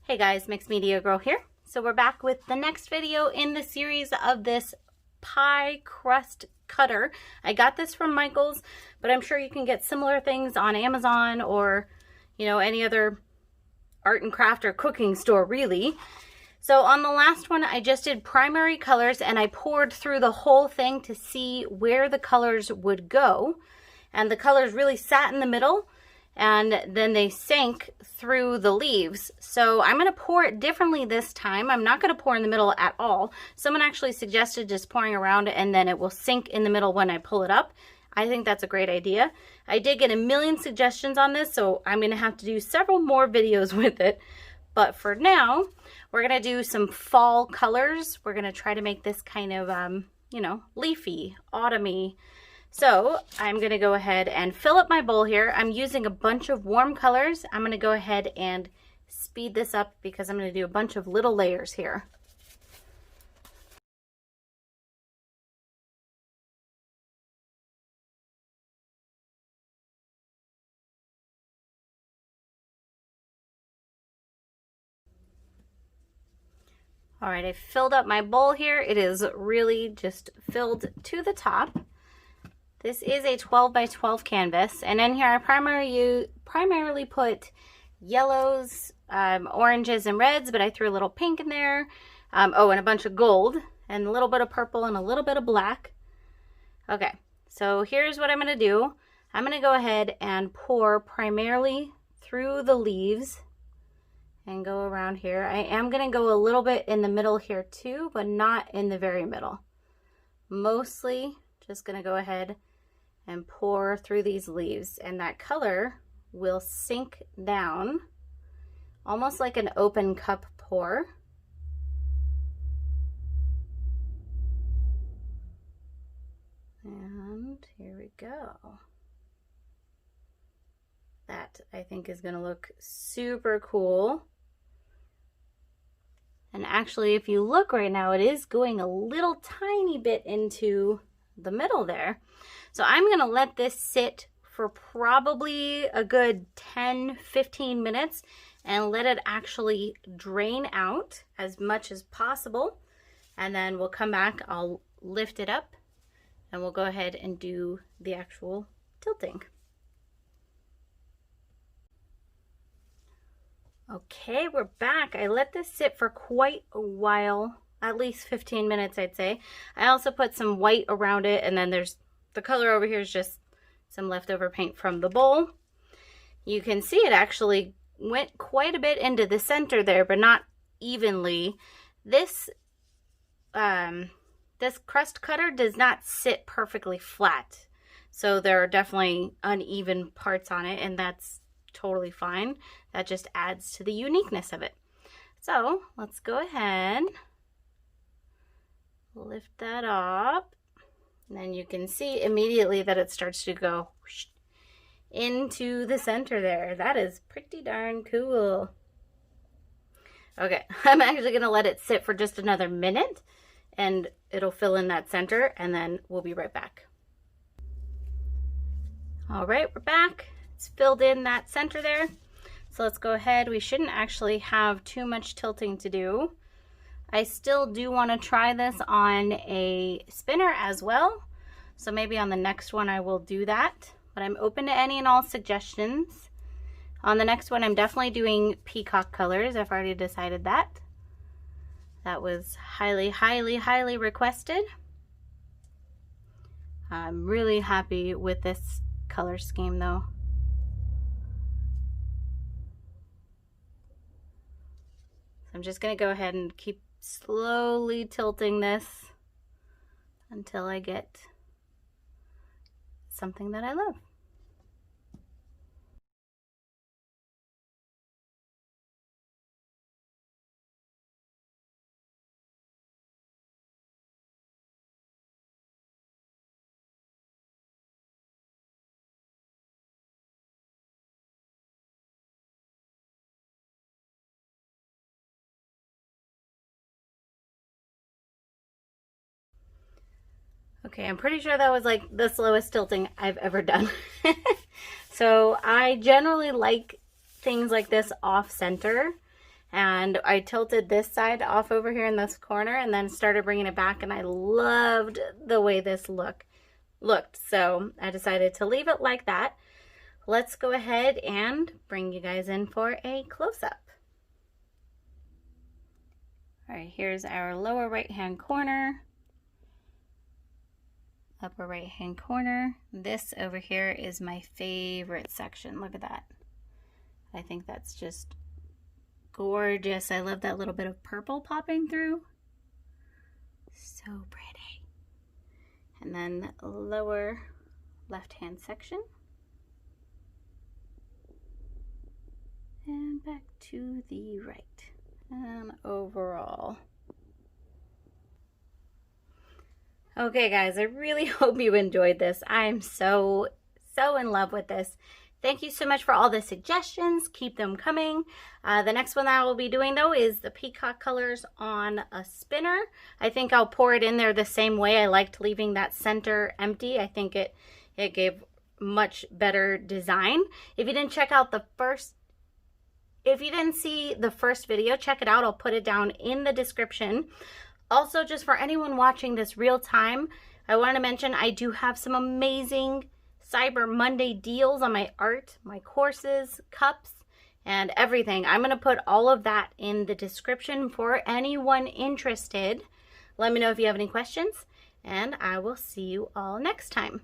Hey guys, Mixed Media Girl here. So we're back with the next video in the series of this pie crust cutter. I got this from Michael's, but I'm sure you can get similar things on Amazon or, any other art and craft or cooking store really. So on the last one, I just did primary colors and I poured through the whole thing to see where the colors would go. And the colors really sat in the middle, and then they sank through the leaves. So I'm going to pour it differently this time. I'm not going to pour in the middle at all. Someone actually suggested just pouring around it and then it will sink in the middle when I pull it up. I think that's a great idea. I did get a million suggestions on this, so I'm going to have to do several more videos with it. But for now, we're going to do some fall colors. We're going to try to make this kind of, leafy, autumny. So I'm going to go ahead and fill up my bowl here. I'm using a bunch of warm colors. I'm going to go ahead and speed this up because I'm going to do a bunch of little layers here. All right, I filled up my bowl here. It is really just filled to the top. This is a 12 by 12 canvas, and in here I primarily put yellows, oranges, and reds, but I threw a little pink in there. And a bunch of gold, and a little bit of purple, and a little bit of black. Okay, so here's what I'm going to do. I'm going to go ahead and pour primarily through the leaves and go around here. I am going to go a little bit in the middle here too, but not in the very middle. Mostly just going to go ahead and pour through these leaves, and that color will sink down almost like an open cup pour. And here we go. That I think is going to look super cool. And actually, if you look right now, it is going a little tiny bit into the middle there. So I'm going to let this sit for probably a good 10-15 minutes and let it actually drain out as much as possible. And then we'll come back, I'll lift it up, and we'll go ahead and do the actual tilting. Okay, we're back. I let this sit for quite a while, at least 15 minutes, I'd say. I also put some white around it, and then there's the color over here is just some leftover paint from the bowl. You can see it actually went quite a bit into the center there, but not evenly. This crust cutter does not sit perfectly flat, so there are definitely uneven parts on it, and that's totally fine. That just adds to the uniqueness of it. So let's go ahead, lift that up, and then you can see immediately that it starts to go into the center there. That is pretty darn cool. Okay, I'm actually going to let it sit for just another minute and it'll fill in that center, and then we'll be right back. All right, we're back. It's filled in that center there. So let's go ahead. We shouldn't actually have too much tilting to do. I still do want to try this on a spinner as well. So maybe on the next one I will do that. But I'm open to any and all suggestions. On the next one I'm definitely doing peacock colors. I've already decided that. That was highly, highly, highly requested. I'm really happy with this color scheme though. I'm just going to go ahead and keep slowly tilting this until I get something that I love. Okay, I'm pretty sure that was like the slowest tilting I've ever done. So I generally like things like this off center, And I tilted this side off over here in this corner and then started bringing it back, and I loved the way this looked. So I decided to leave it like that. Let's go ahead and bring you guys in for a close-up. All right, here's our lower right-hand corner, upper right-hand corner. This over here is my favorite section. Look at that. I think that's just gorgeous. I love that little bit of purple popping through. So pretty. And then the lower left-hand section. And back to the right. And overall. Okay guys, I really hope you enjoyed this. I'm so in love with this. Thank you so much for all the suggestions. Keep them coming. The next one that I will be doing though is the peacock colors on a spinner. I think I'll pour it in there the same way. I liked leaving that center empty. I think it gave much better design. If you didn't check out if you didn't see the first video, check it out. I'll put it down in the description. Also, just for anyone watching this real time, I want to mention I do have some amazing Cyber Monday deals on my art, my courses, cups, and everything. I'm going to put all of that in the description for anyone interested. Let me know if you have any questions, and I will see you all next time.